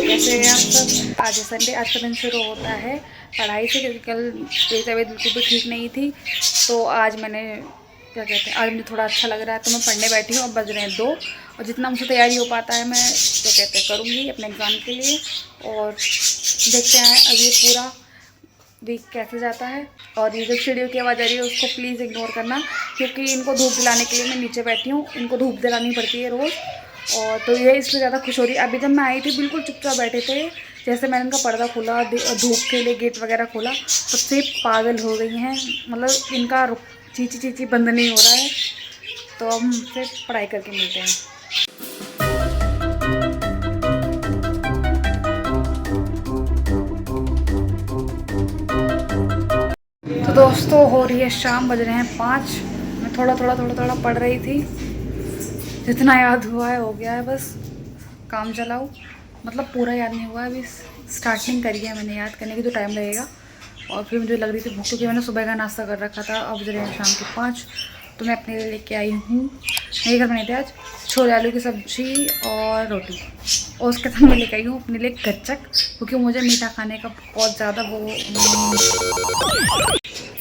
कैसे हैं आप सब। आज संडे, आज का दिन शुरू होता है पढ़ाई से, क्योंकि कल मेरी तबीयत बिल्कुल भी ठीक नहीं थी। तो आज मैंने क्या कहते हैं, आज मुझे थोड़ा अच्छा लग रहा है तो मैं पढ़ने बैठी हूँ। अब बज रहे हैं 2 और जितना मुझसे तैयारी हो पाता है मैं क्या कहते हैं करूँगी अपने एग्ज़ाम के लिए। और देखते हैं अब ये पूरा वीक कैसे जाता है। और ये जो चिड़ियों की आवाज़ आ रही है उसको प्लीज़ इग्नोर करना, क्योंकि इनको धूप दिलाने के लिए मैं नीचे बैठी हूँ। इनको धूप दिलानी पड़ती है रोज़, और तो ये इसलिए ज़्यादा खुश हो रही है। अभी जब मैं आई थी बिल्कुल चुपचाप बैठे थे, जैसे मैंने इनका पर्दा खोला, धूप के लिए गेट वगैरह खोला, तो सिर्फ पागल हो गई हैं। मतलब इनका चीची चीची बंद नहीं हो रहा है। तो हम फिर पढ़ाई करके मिलते हैं। तो दोस्तों हो रही है शाम, बज रहे हैं 5। मैं थोड़ा पढ़ रही थी, जितना याद हुआ है हो गया है, बस काम चलाओ। मतलब पूरा याद नहीं हुआ है, अभी स्टार्टिंग करी है मैंने, याद करने की तो टाइम लगेगा। और फिर मुझे लग रही थी भूख, क्योंकि मैंने सुबह का नाश्ता कर रखा था। अब बज रहे हैं शाम के 5। तो मैं अपने लिए लेके आई हूँ, मेरे घर बने थे आज छोले आलू की सब्ज़ी और रोटी। और उसके साथ मैं लेके आई हूँ अपने लिए गच्चक, क्योंकि मुझे मीठा खाने का बहुत ज़्यादा वो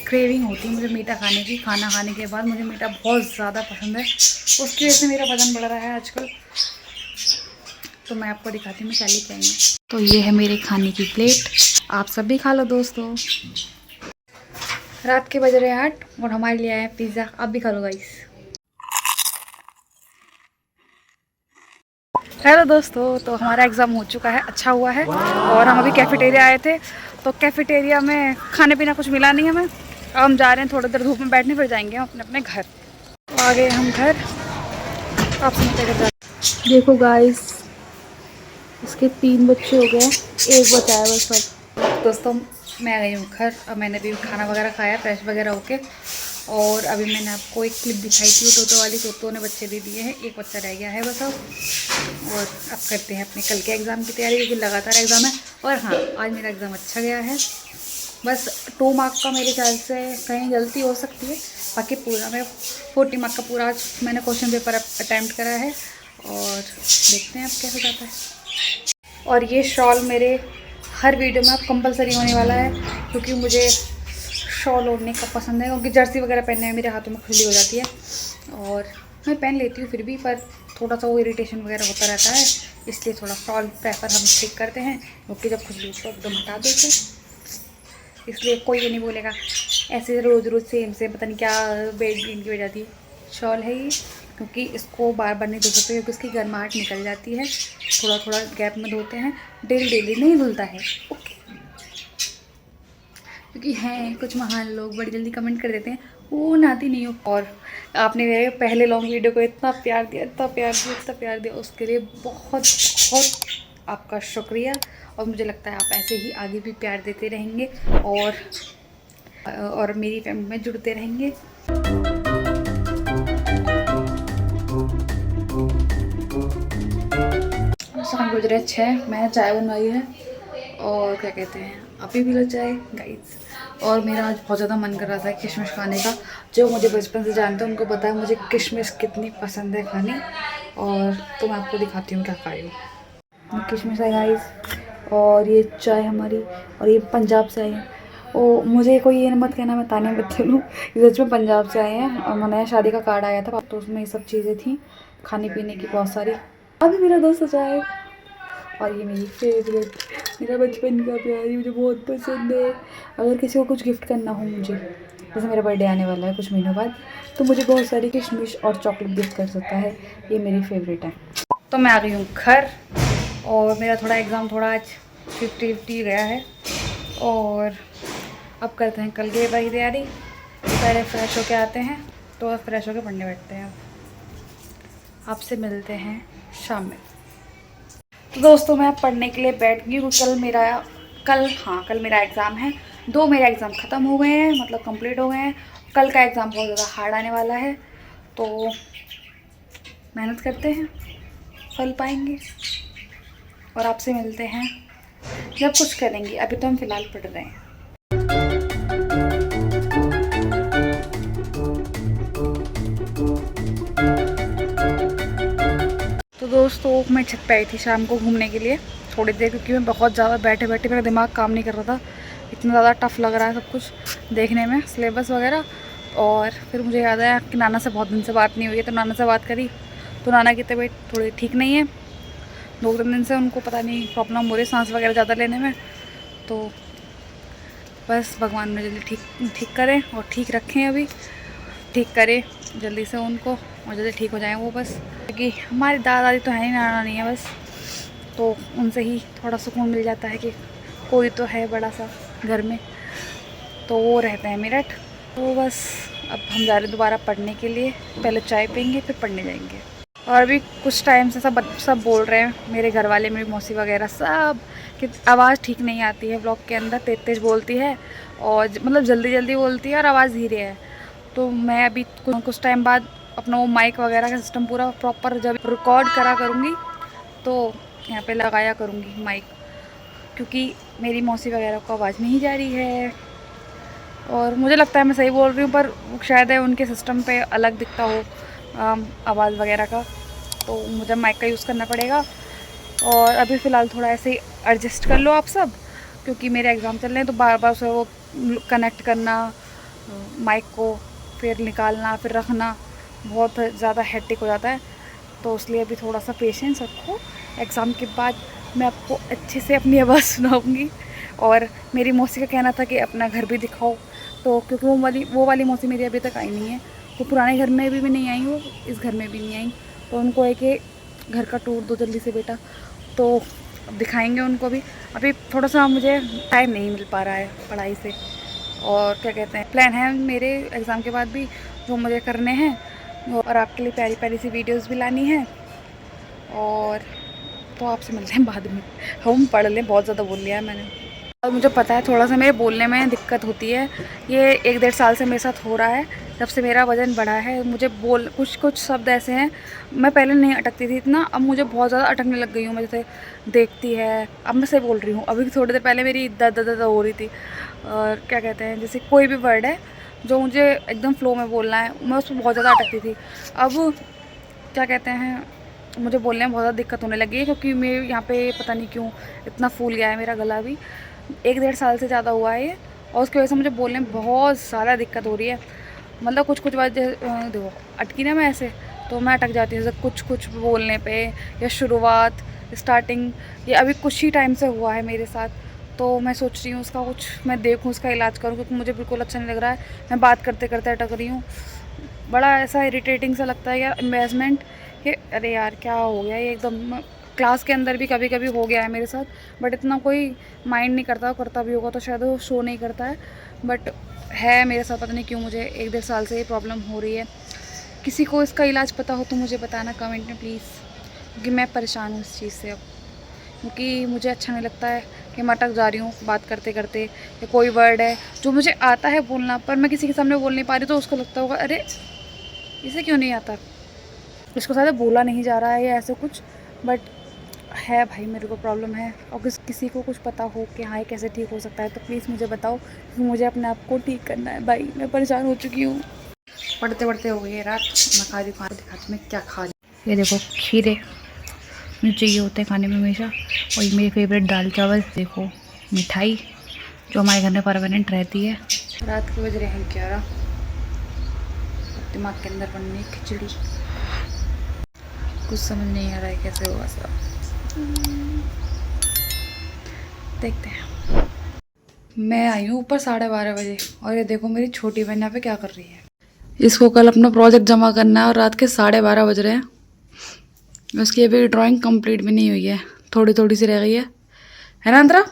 क्रेविंग होती है मुझे मीठा खाने की। खाना खाने के बाद मुझे मीठा बहुत ज़्यादा पसंद है, उसकी वजह से मेरा वजन बढ़ रहा है आजकल। तो मैं आपको दिखाती हूँ मैं क्या लेके आई हूँ। तो ये है मेरे खाने की प्लेट, आप सब भी खा लो दोस्तों। रात के बज रहे हैं 8 और हमारे लिए आया है पिज़्ज़ा, आप भी खा लो गाइस। हेलो दोस्तों, तो हमारा एग्ज़ाम हो चुका है, अच्छा हुआ है। और हम अभी कैफेटेरिया आए थे, तो कैफेटेरिया में खाने पीना कुछ मिला नहीं हमें। अब हम जा रहे हैं थोड़ी देर धूप में बैठने, फिर जाएंगे हम अपने अपने घर। तो आ गए हम घर, आप सुनते घर जा। देखो गाइस, इसके 3 बच्चे हो गए, एक बचा है बस। सब दोस्तों मैं आ गई हूँ घर। अब मैंने भी खाना वगैरह खाया, फ्रेश वगैरह होके। और अभी मैंने आपको एक क्लिप दिखाई थी तोतो वाली, तोतो ने बच्चे दे दिए हैं, एक बच्चा रह गया है बस अब। और अब करते हैं अपने कल के एग्ज़ाम की तैयारी, क्योंकि लगातार एग्ज़ाम है। और हाँ, आज मेरा एग्ज़ाम अच्छा गया है, बस 2 मार्क का मेरे ख्याल से कहीं गलती हो सकती है। बाकी पूरा मैं 40 मार्क का पूरा आज मैंने क्वेश्चन पेपर अटैम्प्ट करा है। और देखते हैं अब कैसे जाता है। और ये शॉल मेरे हर वीडियो में अब कंपलसरी होने वाला है, क्योंकि मुझे शॉल ओढ़ने का पसंद है, क्योंकि जर्सी वगैरह पहनने में मेरे हाथों में खुजली हो जाती है। और मैं पहन लेती हूँ फिर भी, पर थोड़ा सा वो इरिटेशन वगैरह होता रहता है, इसलिए थोड़ा शॉल प्रेफर हम ठीक करते हैं, क्योंकि जब खुजली तो एकदम हटा देते। इसलिए कोई ये नहीं बोलेगा ऐसे रोज़ रोज़ सेम पता नहीं क्या बेड की वजह थी। शॉल है ये, क्योंकि इसको बार बार नहीं धो सकते, क्योंकि इसकी गर्माहट निकल जाती है। थोड़ा थोड़ा गैप में धोते हैं, डेली नहीं धुलता है, ओके। क्योंकि हैं कुछ महान लोग बड़ी जल्दी कमेंट कर देते हैं वो नहाती नहीं हो। और आपने मेरे पहले लॉन्ग वीडियो को इतना प्यार दिया, इतना प्यार दिया, उसके लिए बहुत बहुत आपका शुक्रिया। और मुझे लगता है आप ऐसे ही आगे भी प्यार देते रहेंगे और मेरी फैमिली में जुड़ते रहेंगे। शाम गुजरे 6, मैंने चाय बनवाई है, और क्या कहते हैं अभी भी लो चाय गाइस। और मेरा आज बहुत ज़्यादा मन कर रहा था किशमिश खाने का। जो मुझे बचपन से जानते हैं उनको पता है मुझे किशमिश कितनी पसंद है खानी। और तो मैं आपको दिखाती हूँ क्या खाई हूँ। किशमिश है गाइस, और ये चाय हमारी, और ये पंजाब से आई है। ओ मुझे कोई ये मत कहना मैं ताने मत लूँ, सच में पंजाब से आए हैं। और मैंने शादी का कार्ड आया था, तो उसमें ये सब चीज़ें थी खाने पीने की बहुत सारी। अभी मेरा दोस्त चाय, और ये मेरी फेवरेट, मेरा बचपन का प्यार, ये मुझे बहुत पसंद है। अगर किसी को कुछ गिफ्ट करना हो मुझे, जैसे मेरा बर्थडे आने वाला है कुछ महीनों बाद, तो मुझे बहुत सारी किशमिश और चॉकलेट गिफ्ट कर सकता है, ये मेरी फेवरेट है। तो मैं आ गई हूँ घर, और मेरा थोड़ा एग्ज़ाम थोड़ा आज 50-50 गया है। और अब करते हैं कल की पेपर की तैयारी। पहले फ्रेश होके आते हैं, तो फ्रेश होके पढ़ने बैठते हैं। आपसे मिलते हैं शाम में। तो दोस्तों मैं पढ़ने के लिए बैठ गई हूँ। कल मेरा एग्ज़ाम है। 2 मेरे एग्ज़ाम ख़त्म हो गए हैं, मतलब कंप्लीट हो गए हैं। कल का एग्ज़ाम बहुत ज़्यादा हार्ड आने वाला है, तो मेहनत करते हैं, फल पाएंगे। और आपसे मिलते हैं जब कुछ करेंगे, अभी तो हम फ़िलहाल पढ़ रहे हैं। तो दोस्तों मैं छत पे आई थी शाम को घूमने के लिए थोड़ी देर, क्योंकि मैं बहुत ज़्यादा बैठे बैठे मेरा दिमाग काम नहीं कर रहा था। इतना ज़्यादा टफ लग रहा है सब कुछ देखने में, सिलेबस वगैरह। और फिर मुझे याद आया कि नाना से बहुत दिन से बात नहीं हुई है, तो नाना से बात करी तो नाना की तबीयत थोड़ी ठीक नहीं है। 2-3 दिन से उनको पता नहीं प्रॉब्लम हो रही है सांस वगैरह ज़्यादा लेने में। तो बस भगवान ने जल्दी ठीक करें और ठीक रखें, अभी ठीक करें जल्दी से उनको और जल्दी ठीक हो जाएं वो बस। क्योंकि हमारी दादा दादी तो है ही, नाना नहीं है बस, तो उनसे ही थोड़ा सुकून मिल जाता है कि कोई तो है बड़ा सा घर में। तो वो रहते हैं मेरठ। तो बस अब हम जा रहे हैं दोबारा पढ़ने के लिए, पहले चाय पियेंगे फिर पढ़ने जाएंगे। और अभी कुछ टाइम से सब बोल रहे हैं, मेरे घर वाले, मेरी मौसी वगैरह सब, कि आवाज़ ठीक नहीं आती है ब्लॉग के अंदर, तेज तेज बोलती है और मतलब जल्दी जल्दी बोलती है और आवाज़ धीरे है। तो मैं अभी कुछ टाइम बाद अपना वो माइक वगैरह का सिस्टम पूरा प्रॉपर जब रिकॉर्ड करा करूँगी तो यहाँ पे लगाया करूँगी माइक, क्योंकि मेरी मौसी वगैरह को आवाज़ नहीं जा रही है। और मुझे लगता है मैं सही बोल रही हूँ, पर शायद है उनके सिस्टम पे अलग दिखता हो आवाज़ वगैरह का, तो मुझे माइक का यूज़ करना पड़ेगा। और अभी फ़िलहाल थोड़ा ऐसे ही एडजस्ट कर लो आप सब, क्योंकि मेरे एग्ज़ाम चल रहे हैं, तो बार बार उसे वो कनेक्ट करना माइक को, फिर निकालना फिर रखना, बहुत ज़्यादा हेक्टिक हो जाता है। तो इसलिए अभी थोड़ा सा पेशेंस रखो, एग्ज़ाम के बाद मैं आपको अच्छे से अपनी आवाज़ सुनाऊँगी। और मेरी मौसी का कहना था कि अपना घर भी दिखाओ, तो क्योंकि वो वाली मौसी मेरी अभी तक आई नहीं है, वो पुराने घर में भी नहीं आई, वो इस घर में भी नहीं आई, तो उनको है कि घर का टूर दो जल्दी से बेटा। तो अब दिखाएंगे उनको भी। अभी थोड़ा सा मुझे टाइम नहीं मिल पा रहा है पढ़ाई से, और क्या कहते हैं, प्लान है मेरे एग्ज़ाम के बाद भी जो मुझे करने हैं, और आपके लिए प्यारी प्यारी सी वीडियोस भी लानी है। और तो आपसे मिलते हैं बाद में, हम पढ़ लें, बहुत ज़्यादा बोल लिया है मैंने। और मुझे पता है थोड़ा सा मेरे बोलने में दिक्कत होती है, ये 1-1.5 साल से मेरे साथ हो रहा है, जब से मेरा वज़न बढ़ा है। मुझे कुछ शब्द ऐसे हैं, मैं पहले नहीं अटकती थी इतना, अब मुझे बहुत ज़्यादा अटकने लग गई हूँ। मैं जैसे देखती है, अब मैं सही बोल रही हूँ, अभी थोड़ी देर पहले मेरी दर्द दर्द हो रही थी। और क्या कहते हैं, जैसे कोई भी वर्ड है जो मुझे एकदम फ्लो में बोलना है, मैं उसमें बहुत ज़्यादा अटकती थी। अब क्या कहते हैं, मुझे बोलने में बहुत ज़्यादा दिक्कत होने लगी है, क्योंकि मेरे यहाँ पे पता नहीं क्यों इतना फूल गया है मेरा गला भी, 1-1.5 साल से ज़्यादा हुआ है ये, और उसकी वजह से मुझे बोलने में बहुत ज़्यादा दिक्कत हो रही है। मतलब कुछ बात देखो अटकी ना मैं ऐसे, तो मैं अटक जाती हूँ जैसे कुछ बोलने पे, या शुरुआत स्टार्टिंग, ये अभी कुछ ही टाइम से हुआ है मेरे साथ। तो मैं सोच रही हूँ उसका कुछ मैं देखूँ, उसका इलाज करूँ, क्योंकि मुझे बिल्कुल अच्छा नहीं लग रहा है। मैं बात करते करते अटक रही हूँ, बड़ा ऐसा इरिटेटिंग सा लगता है यार, एम्बेरसमेंट कि अरे यार क्या हो गया ये एकदम। क्लास के अंदर भी कभी कभी हो गया है मेरे साथ, बट इतना कोई माइंड नहीं करता भी होगा तो शायद वो शो नहीं करता है, बट है मेरे साथ, पता नहीं क्यों मुझे 1-1.5 साल से ये प्रॉब्लम हो रही है। किसी को इसका इलाज पता हो तो मुझे बताना कमेंट में प्लीज़, क्योंकि मैं परेशान हूँ इस चीज़ से अब, क्योंकि मुझे अच्छा नहीं लगता है कि मैं अटक जा रही हूँ बात करते करते, या कोई वर्ड है जो मुझे आता है बोलना पर मैं किसी के सामने बोल नहीं पा रही, तो उसको लगता होगा अरे इसे क्यों नहीं आता, इसको शायद बोला नहीं जा रहा है या ऐसे कुछ। बट है भाई, मेरे को प्रॉब्लम है, और किसी को कुछ पता हो कि हाँ ये कैसे ठीक हो सकता है तो प्लीज़ मुझे बताओ, क्योंकि मुझे अपने आप को ठीक करना है भाई, मैं परेशान हो चुकी हूँ। पढ़ते पढ़ते हो गई है रात, मैं खा रही हूँ, दिखाती मैं क्या खा रही हूँ। ये देखो खीरे, मुझे चाहिए होते हैं खाने में हमेशा, और ये मेरी फेवरेट दाल चावल, देखो मिठाई जो हमारे घर में परमानेंट रहती है। रात के बज रहे हैं 11, दिमाग के अंदर बननी खिचड़ी, कुछ समझ नहीं आ रहा है कैसे होगा सब, देखते हैं। मैं आई हूँ ऊपर 12:30 बजे, और ये देखो मेरी छोटी बहन यहाँ पे क्या कर रही है। इसको कल अपना प्रोजेक्ट जमा करना है, और रात के 12:30 बज रहे हैं, उसकी अभी ड्राइंग कंप्लीट भी नहीं हुई है, थोड़ी थोड़ी सी रह गई है ना अंतरा,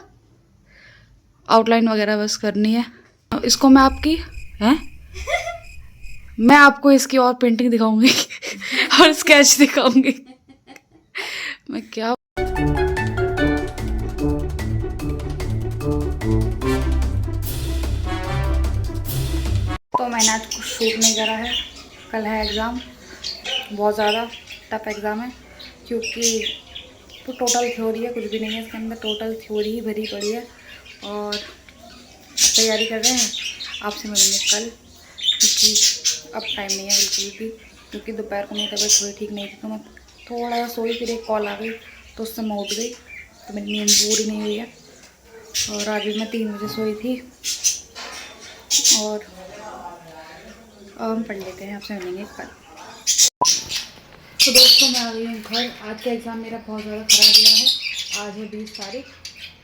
आउटलाइन वगैरह बस करनी है। इसको मैं आपकी हैं मैं आपको इसकी और पेंटिंग दिखाऊंगी और स्केच दिखाऊंगी। मैं क्या, तो मैंने आज कुछ शूट नहीं करा है, कल है एग्ज़ाम, बहुत ज़्यादा टफ एग्ज़ाम है, क्योंकि तो टोटल थ्योरी है, कुछ भी नहीं है इसके अंदर, टोटल थ्योरी ही भरी पड़ी है। और तैयारी कर रहे हैं, आपसे मिलेंगे कल, क्योंकि अब टाइम नहीं है बिल्कुल भी, क्योंकि दोपहर को मेरी तबीयत थोड़ी ठीक नहीं थी, तो मैं थोड़ा सा सोई, फिर एक कॉल आ गई तो उससे मैं उठ गई, तो मेरी नींद पूरी नहीं हुई है। और आज भी मैं 3 बजे सोई थी। और अब हम पढ़ लेते हैं, आपसे मिलेंगे कल। तो दोस्तों मैं आ गई हूँ घर। आज का एग्ज़ाम मेरा बहुत ज़्यादा ख़राब गया है। आज है 20 तारीख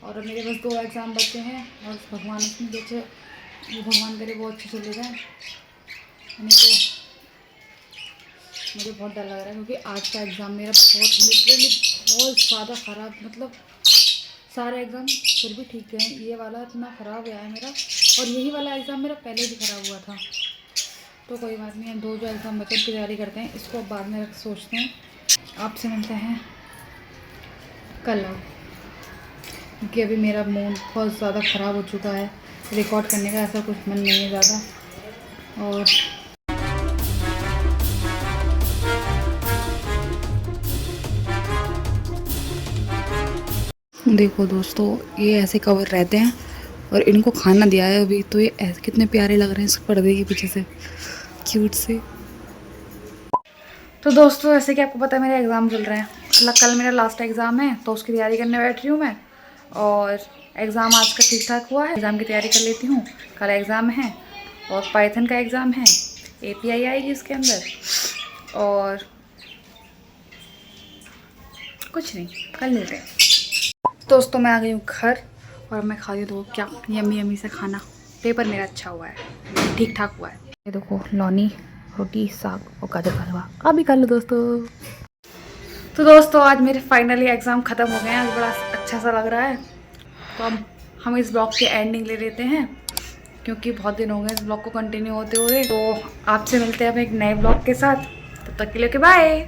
और मेरे बस 2 एग्ज़ाम बचे हैं। और भगवान अपनी जैसे भगवान करे वो अच्छे चले जाए, नहीं तो मुझे बहुत डर लग रहा है, क्योंकि आज का एग्ज़ाम मेरा बहुत लिटरली बहुत ज़्यादा ख़राब, मतलब सारे एग्ज़ाम फिर भी ठीक गए, ये वाला इतना ख़राब गया है मेरा। और यही वाला एग्ज़ाम मेरा पहले भी ख़राब हुआ था। तो कोई बात नहीं, हम 2 जो एग्ज़ाम बचे की तैयारी करते हैं, इसको अब बाद में सोचते हैं। आपसे मिलते हैं कल, क्योंकि अभी मेरा मूड बहुत ज़्यादा ख़राब हो चुका है। रिकॉर्ड करने का ऐसा कुछ मन नहीं है ज़्यादा। और देखो दोस्तों, ये ऐसे कवर रहते हैं और इनको खाना दिया है अभी, तो ये ऐसे कितने प्यारे लग रहे हैं इस पर्दे के पीछे से, क्यूट से। तो दोस्तों जैसे कि आपको पता है मेरे एग्ज़ाम चल रहे हैं, मतलब कल मेरा लास्ट एग्ज़ाम है, तो उसकी तैयारी करने बैठ रही हूँ मैं। और एग्ज़ाम आज का ठीक ठाक हुआ है, एग्ज़ाम की तैयारी कर लेती हूँ। कल एग्ज़ाम है और पाइथन का एग्ज़ाम है, API आएगी इसके अंदर। और कुछ नहीं, कल मिलते हैं। दोस्तों मैं आ गई हूँ घर और मैं खा रही हूँ क्या यम्मी यम्मी से खाना। पेपर मेरा अच्छा हुआ है, ठीक ठाक हुआ है। ये देखो लौनी, रोटी, साग और गाजर का हलवा। अभी कर लो दोस्तों। तो दोस्तों आज मेरे फाइनली एग्ज़ाम ख़त्म हो गए हैं, आज बड़ा अच्छा सा लग रहा है। तो अब हम इस ब्लॉग की एंडिंग ले लेते हैं, क्योंकि बहुत दिन हो गए इस ब्लॉग को कंटिन्यू होते हुए। तो आपसे मिलते हैं अब एक नए ब्लॉग के साथ, तब तक के लिए बाय।